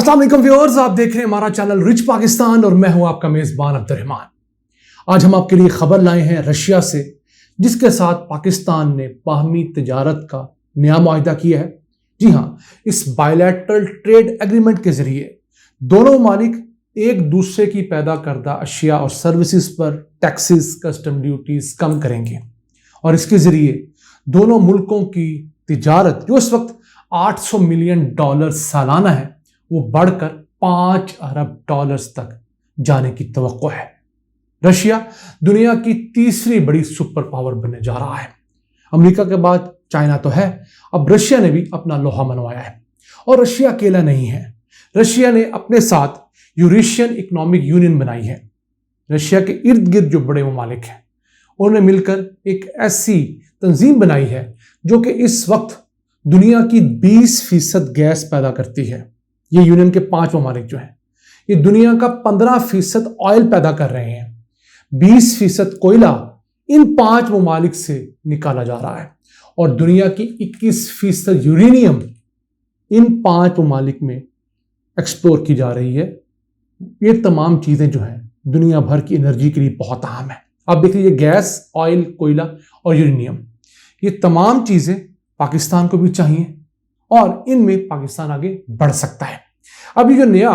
अस्सलाम वालेकुम व्यूअर्स, आप देख रहे हैं हमारा चैनल रिच पाकिस्तान और मैं हूं आपका मेजबान अब्दुर्रहमान। आज हम आपके लिए खबर लाए हैं रशिया से, जिसके साथ पाकिस्तान ने बाहमी तिजारत का नया मुआहिदा किया है। जी हां, इस बायलैटरल ट्रेड एग्रीमेंट के जरिए दोनों ममालिक एक दूसरे की पैदा करदा अशिया और सर्विसेज पर टैक्सेस, कस्टम ड्यूटीज कम करेंगे और इसके जरिए दोनों मुल्कों की तिजारत जो इस वक्त $800 मिलियन सालाना है, वो बढ़कर $5 अरब तक जाने की तवक्को है। रशिया दुनिया की तीसरी बड़ी सुपर पावर बनने जा रहा है। अमेरिका के बाद चाइना तो है, अब रशिया ने भी अपना लोहा मनवाया है। और रशिया अकेला नहीं है, रशिया ने अपने साथ यूरेशियन इकोनॉमिक यूनियन बनाई है। रशिया के इर्द गिर्द जो बड़े ममालिक हैं, उन्होंने मिलकर एक ऐसी तंजीम बनाई है जो कि इस वक्त दुनिया की 20% गैस पैदा करती है। ये यूनियन के 5 ममालिक जो हैं, ये दुनिया का 15% ऑयल पैदा कर रहे हैं। 20% कोयला इन 5 ममालिक से निकाला जा रहा है और दुनिया की 21% यूरेनियम इन 5 ममालिक में एक्सप्लोर की जा रही है। ये तमाम चीज़ें जो हैं दुनिया भर की एनर्जी के लिए बहुत अहम है। आप देख लीजिए, गैस, ऑयल, कोयला और यूरेनियम, ये तमाम चीज़ें पाकिस्तान को भी चाहिए और इनमें पाकिस्तान आगे बढ़ सकता है। अभी जो नया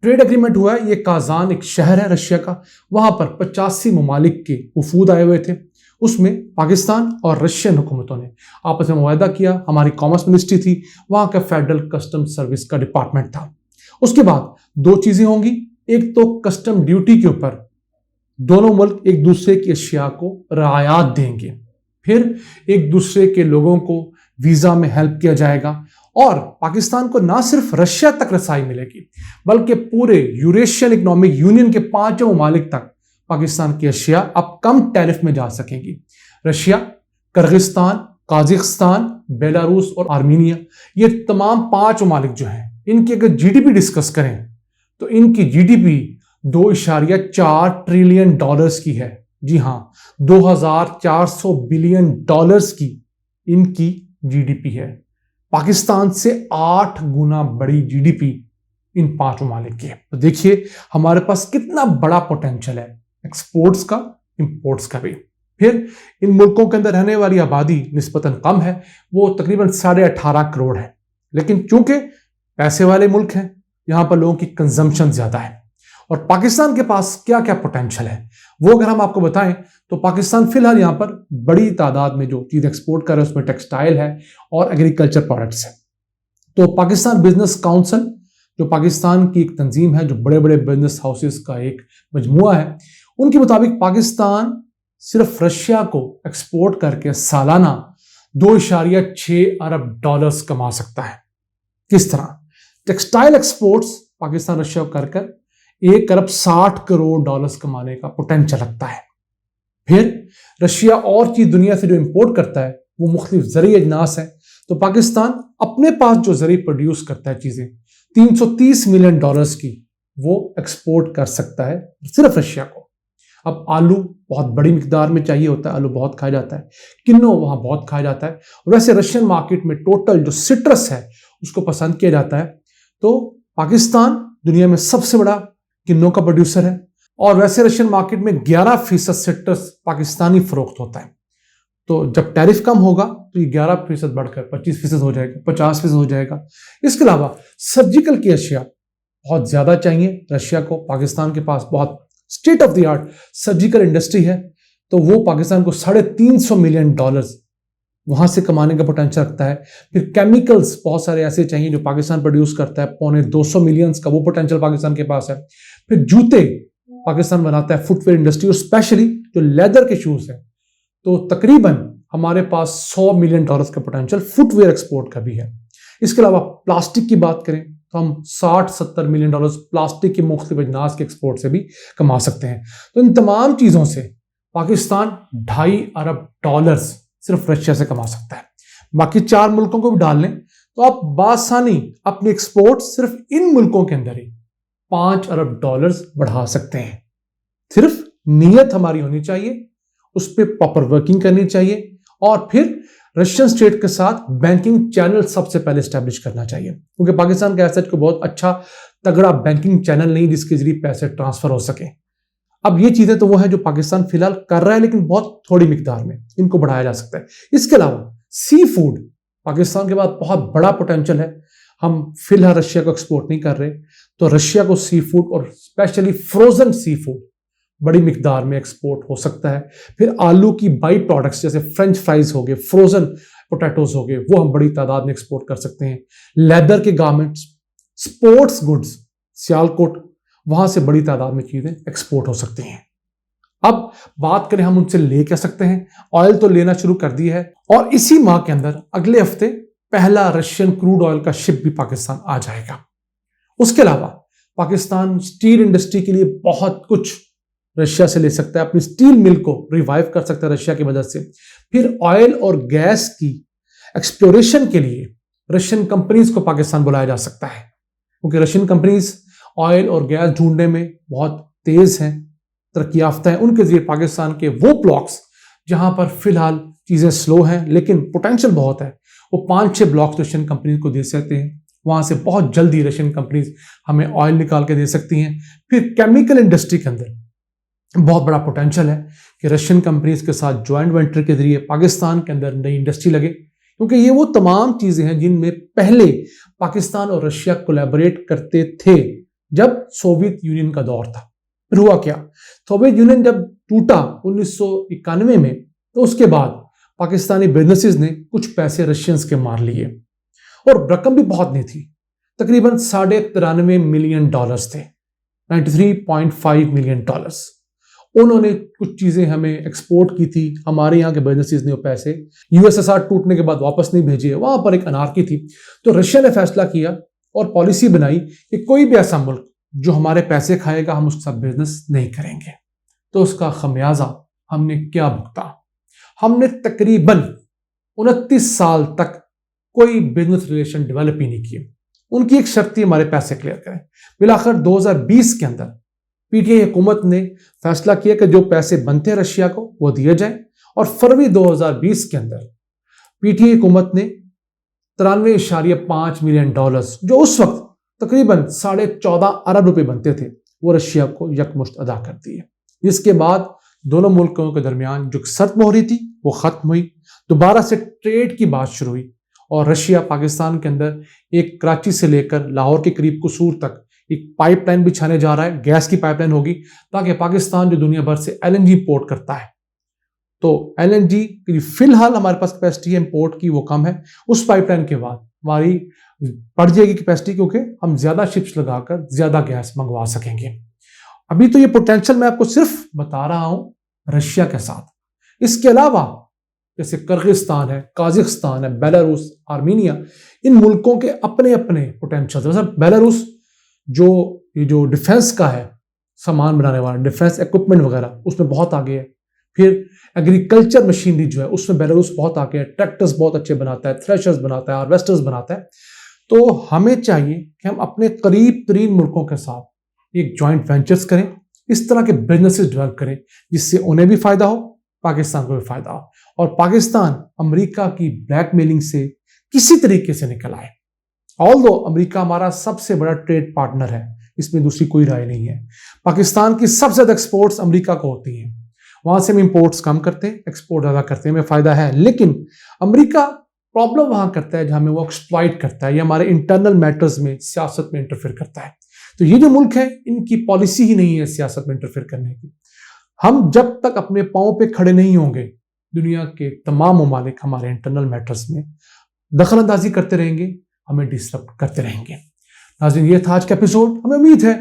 ट्रेड एग्रीमेंट हुआ है, ये काजान एक शहर है रशिया का, वहां पर 85 ममालिक के वफूद आए हुए थे। उसमें पाकिस्तान और रशियन हुकूमतों ने आपस में मुआहदा किया। हमारी कॉमर्स मिनिस्ट्री थी, वहां का फेडरल कस्टम सर्विस का डिपार्टमेंट था। उसके बाद 2 चीजें होंगी, एक तो कस्टम ड्यूटी के ऊपर दोनों मुल्क एक दूसरे की अशिया को रियायत देंगे, फिर एक दूसरे के लोगों को वीजा में हेल्प किया जाएगा और पाकिस्तान को ना सिर्फ रशिया तक रसाई मिलेगी बल्कि पूरे यूरेशियन इकोनॉमिक यूनियन के 5 ममालिक तक पाकिस्तान की अशिया अब कम टैरिफ में जा सकेंगी। रशिया, किर्गिस्तान, काजाकिस्तान, बेलारूस और आर्मीनिया, ये तमाम 5 ममालिक जो हैं, इनकी अगर जीडीपी डिस्कस करें तो इनकी जीडीपी $2.4 ट्रिलियन की है। जी हां, $2,400 बिलियन की इनकी जीडीपी है। पाकिस्तान से 8 गुना बड़ी जीडीपी इन 5 ममालिक की है। तो देखिए हमारे पास कितना बड़ा पोटेंशियल है, एक्सपोर्ट्स का, इंपोर्ट्स का भी। फिर इन मुल्कों के अंदर रहने वाली आबादी निस्बतन कम है, वो तकरीबन 18.5 करोड़ है, लेकिन चूंकि पैसे वाले मुल्क हैं, यहां पर लोगों की कंजम्पशन ज्यादा है। और पाकिस्तान के पास क्या क्या पोटेंशियल है वो अगर हम आपको बताएं तो पाकिस्तान फिलहाल यहां पर बड़ी तादाद में जो चीज एक्सपोर्ट कर रहा है उसमें टेक्सटाइल है और एग्रीकल्चर प्रोडक्ट्स है। तो पाकिस्तान बिजनेस काउंसिल, जो पाकिस्तान की एक तंजीम है, जो बड़े बड़े बिजनेस हाउसेस का एक मजमुआ है, उनके मुताबिक पाकिस्तान सिर्फ रशिया को एक्सपोर्ट करके सालाना $2.6 अरब कमा सकता है। किस तरह? टेक्सटाइल एक्सपोर्ट्स पाकिस्तान रशिया को कर $1.60 करोड़ कमाने का पोटेंशियल रखता है। फिर रशिया और चीज दुनिया से जो इंपोर्ट करता है वो मुख्तलिफ ज़रूरी अजनास है। तो पाकिस्तान अपने पास जो ज़रूरी प्रोड्यूस करता है चीजें $330 मिलियन की, वो एक्सपोर्ट कर सकता है सिर्फ रशिया को। अब आलू बहुत बड़ी मिकदार में चाहिए होता है, आलू बहुत खाया जाता है, किन्नो वहां बहुत खाया जाता है, और वैसे रशियन मार्केट में टोटल जो सिट्रस है उसको पसंद किया जाता है। तो पाकिस्तान दुनिया में सबसे बड़ा किन्नो का प्रोड्यूसर है और वैसे रशियन मार्केट में 11% सिट्रस पाकिस्तानी फरोख्त होता है। तो जब टैरिफ कम होगा तो ये 11% बढ़कर 25% हो जाएगा, 50% हो जाएगा। इसके अलावा सर्जिकल की अशिया बहुत ज्यादा चाहिए रशिया को। पाकिस्तान के पास बहुत state of the art surgical industry है, तो वो पाकिस्तान को $350 मिलियन वहां से कमाने का पोटेंशियल रखता है। फिर केमिकल्स बहुत सारे ऐसे चाहिए जो पाकिस्तान प्रोड्यूस करता है, $250 मिलियन का वो पोटेंशियल पाकिस्तान के पास है। फिर जूते पाकिस्तान बनाता है, फुटवेयर इंडस्ट्री, और स्पेशली जो लेदर के शूज हैं, तो तकरीबन हमारे पास $100 मिलियन का पोटेंशियल फुटवेयर एक्सपोर्ट का भी है। इसके अलावा प्लास्टिक की बात करें तो हम $60-70 मिलियन प्लास्टिक के मुख्तलिफ अजनास के एक्सपोर्ट से भी कमा सकते हैं। तो इन तमाम चीजों से पाकिस्तान $2.5 अरब सिर्फ रशिया से कमा सकता है। बाकी 4 मुल्कों को भी डाल लें तो आप बासानी अपने एक्सपोर्ट सिर्फ इन मुल्कों के अंदर ही $5 अरब बढ़ा सकते हैं। सिर्फ नीयत हमारी होनी चाहिए, उस पर प्रॉपर वर्किंग करनी चाहिए और फिर रशियन स्टेट के साथ बैंकिंग चैनल सबसे पहले स्टैब्लिश करना चाहिए, क्योंकि पाकिस्तान का एसेट को बहुत अच्छा तगड़ा बैंकिंग चैनल नहीं जिसके जरिए पैसे ट्रांसफर हो सके। अब ये चीजें तो वो है जो पाकिस्तान फिलहाल कर रहा है, लेकिन बहुत थोड़ी मिकदार में इनको बढ़ाया जा सकता है। इसके अलावा सी फूड, पाकिस्तान के पास बहुत बड़ा पोटेंशियल है। हम फिलहाल रशिया को एक्सपोर्ट नहीं कर रहे, तो रशिया को सी फूड और स्पेशली फ्रोजन सी फूड बड़ी मिकदार में एक्सपोर्ट हो सकता है। फिर आलू की बाई प्रोडक्ट्स जैसे फ्रेंच फ्राइज हो गए, फ्रोजन पोटैटोज हो गए, वो हम बड़ी तादाद में एक्सपोर्ट कर सकते हैं। लेदर के गारमेंट्स, स्पोर्ट्स गुड्स, सियालकोट, वहां से बड़ी तादाद में चीजें एक्सपोर्ट हो सकती हैं। अब बात करें हम उनसे ले क्या सकते हैं। ऑयल तो लेना शुरू कर दिया है और इसी माह के अंदर अगले हफ्ते पहला रशियन क्रूड ऑयल का शिप भी पाकिस्तान आ जाएगा। उसके अलावा पाकिस्तान स्टील इंडस्ट्री के लिए बहुत कुछ रशिया से ले सकता है, अपनी स्टील मिल को रिवाइव कर सकता है रशिया की मदद से। फिर ऑयल और गैस की एक्सप्लोरेशन के लिए रशियन कंपनीज को पाकिस्तान बुलाया जा सकता है, क्योंकि रशियन कंपनीज ऑयल और गैस ढूंढने में बहुत तेज हैं, तरक्की याफ्ता है। उनके जरिए पाकिस्तान के वो ब्लॉक्स जहां पर फिलहाल चीजें स्लो हैं लेकिन पोटेंशियल बहुत है, वो 5-6 ब्लॉक्स रशियन कंपनीज को दे सकते हैं। वहां से बहुत जल्दी रशियन कंपनीज हमें ऑयल निकाल के दे सकती हैं। फिर केमिकल इंडस्ट्री के अंदर बहुत बड़ा पोटेंशियल है कि रशियन कंपनीज के साथ ज्वाइंट वेंचर के जरिए पाकिस्तान के अंदर नई इंडस्ट्री लगे, क्योंकि ये वो तमाम चीजें हैं जिनमें पहले पाकिस्तान और रशिया कोलैबोरेट करते थे जब सोवियत यूनियन का दौर था। फिर हुआ क्या, सोवियत यूनियन जब टूटा 1991 में, तो उसके बाद पाकिस्तानी बिजनेसेस ने कुछ पैसे रशियंस के मार लिए, और रकम भी बहुत नहीं थी, तकरीबन $93 मिलियन थे, $93.5 मिलियन। उन्होंने कुछ चीजें हमें एक्सपोर्ट की थी, हमारे यहाँ के बिजनेसेस ने वो पैसे यूएसएसआर टूटने के बाद वापस नहीं भेजे, वहां पर एक अनार्की थी। तो रशिया ने फैसला किया और पॉलिसी बनाई कि कोई भी ऐसा मुल्क जो हमारे पैसे खाएगा हम उसके साथ बिजनेस नहीं करेंगे। तो उसका खमियाजा हमने क्या भुगता, हमने तकरीबन 29 साल तक कोई बिजनेस रिलेशन डेवलप ही नहीं किए। उनकी एक शर्त थी हमारे पैसे क्लियर करें। बिलाखिर 2020 के अंदर पीटीआई हुकूमत ने फैसला किया कि जो पैसे बनते हैं रशिया को वो दिए जाएं, और फरवरी 2020 के अंदर पीटीआई हुकूमत ने $93.5 मिलियन, जो उस वक्त तकरीबन 14.5 अरब रुपए बनते थे, वो रशिया को यकमुश्त अदा कर दिए। जिसके बाद दोनों मुल्कों के दरमियान जो शर्त मोहरी थी वो खत्म हुई, दोबारा से ट्रेड की बात शुरू हुई, और रशिया पाकिस्तान के अंदर एक कराची से लेकर लाहौर के करीब कसूर तक एक पाइपलाइन बिछाने जा रहा है। गैस की पाइपलाइन होगी, ताकि पाकिस्तान जो दुनिया भर से एलएनजी इंपोर्ट करता है, तो एलएनजी की फिलहाल हमारे पास कैपेसिटी है इंपोर्ट की, वो कम है। उस पाइपलाइन के बाद हमारी बढ़ जाएगी कैपेसिटी, क्योंकि हम ज्यादा शिप्स लगाकर ज्यादा गैस मंगवा सकेंगे। अभी तो ये पोटेंशियल मैं आपको सिर्फ बता रहा हूं रशिया के साथ। इसके अलावा जैसे किर्गिस्तान है, काजाकिस्तान है, बेलारूस, आर्मीनिया, इन मुल्कों के अपने अपने पोटेंशियल। जैसे बेलारूस जो डिफेंस का है, सामान बनाने वाला, डिफेंस इक्विपमेंट वगैरह, उसमें बहुत आगे है। फिर एग्रीकल्चर मशीनरी जो है उसमें बेलारूस बहुत आगे है, ट्रैक्टर्स बहुत अच्छे बनाता है, थ्रेशर्स बनाता है, हार्वेस्टर्स बनाता है। तो हमें चाहिए कि हम अपने करीब तरीन मुल्कों के साथ एक ज्वाइंट वेंचर्स करें, इस तरह के बिजनेसेस डेवलप करें, जिससे उन्हें भी फायदा हो, पाकिस्तान को भी फायदा हो, और पाकिस्तान अमेरिका की ब्लैकमेलिंग से किसी तरीके से निकल आए। ऑल्दो अमेरिका हमारा सबसे बड़ा ट्रेड पार्टनर है, इसमें दूसरी कोई राय नहीं है। पाकिस्तान की सबसे ज्यादा एक्सपोर्ट्स अमेरिका को होती हैं, वहां से हम इंपोर्ट्स कम करते हैं, एक्सपोर्ट ज्यादा करते हैं, हमें फायदा है। लेकिन अमेरिका प्रॉब्लम वहां करता है जहां हमें वो एक्सप्लॉइट करता है, या हमारे इंटरनल मैटर्स में, सियासत में इंटरफेयर करता है। तो ये जो मुल्क है, इनकी पॉलिसी ही नहीं है सियासत में इंटरफेयर करने की। हम जब तक अपने पांव पे खड़े नहीं होंगे, दुनिया के तमाम ममालिक हमारे इंटरनल मैटर्स में दखल अंदाजी करते रहेंगे, हमें डिस्टर्ब करते रहेंगे। नाज़रीन, ये था आज का एपिसोड। हमें उम्मीद है